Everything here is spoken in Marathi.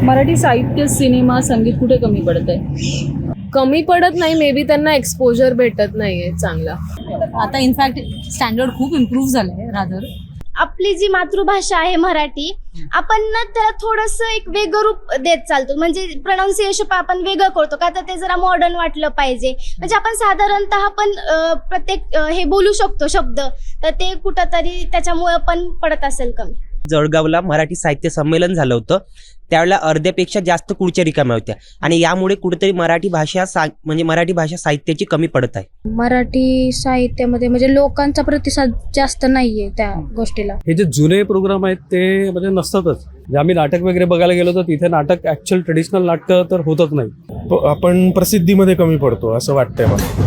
मराठी साहित्य, सिनेमा, संगीत कुठे कमी पडत आहे? कमी पडत नाही, मे बी त्यांना एक्सपोजर भेटत नाहीये चांगला. आता इनफॅक्ट स्टँडर्ड खूप इम्प्रूव्ह झालंय रादर. आपली जी मातृभाषा आहे मराठी, आपण ना त्याला थोडंसं एक वेगळं रूप देत चालतो. म्हणजे प्रोनाऊन्सिएशन आपण वेगळं करतो का, तर ते जरा मॉडर्न वाटलं पाहिजे. म्हणजे आपण साधारणतः पण प्रत्येक हे बोलू शकतो शब्द, तर ते कुठंतरी त्याच्यामुळे पण पडत असेल कमी. जळगावला मराठी साहित्य संमेलन झालं होतं, त्यावेळेला अर्ध्यापेक्षा जास्त खुर्च्या रिकाम्या होत्या आणि यामुळे कुठेतरी मराठी भाषा साहित्याची कमी पडत आहे. मराठी साहित्यामध्ये म्हणजे लोकांचा प्रतिसाद जास्त नाहीये त्या गोष्टीला. हे जे जुने प्रोग्राम आहेत ते म्हणजे नसतातच. जे आम्ही नाटक वगैरे बघायला गेलो तर तिथे नाटक ऍक्च्युअल ट्रेडिशनल नाटकं तर होतच नाही. आपण प्रसिद्धीमध्ये कमी पडतो असं वाटतंय मला.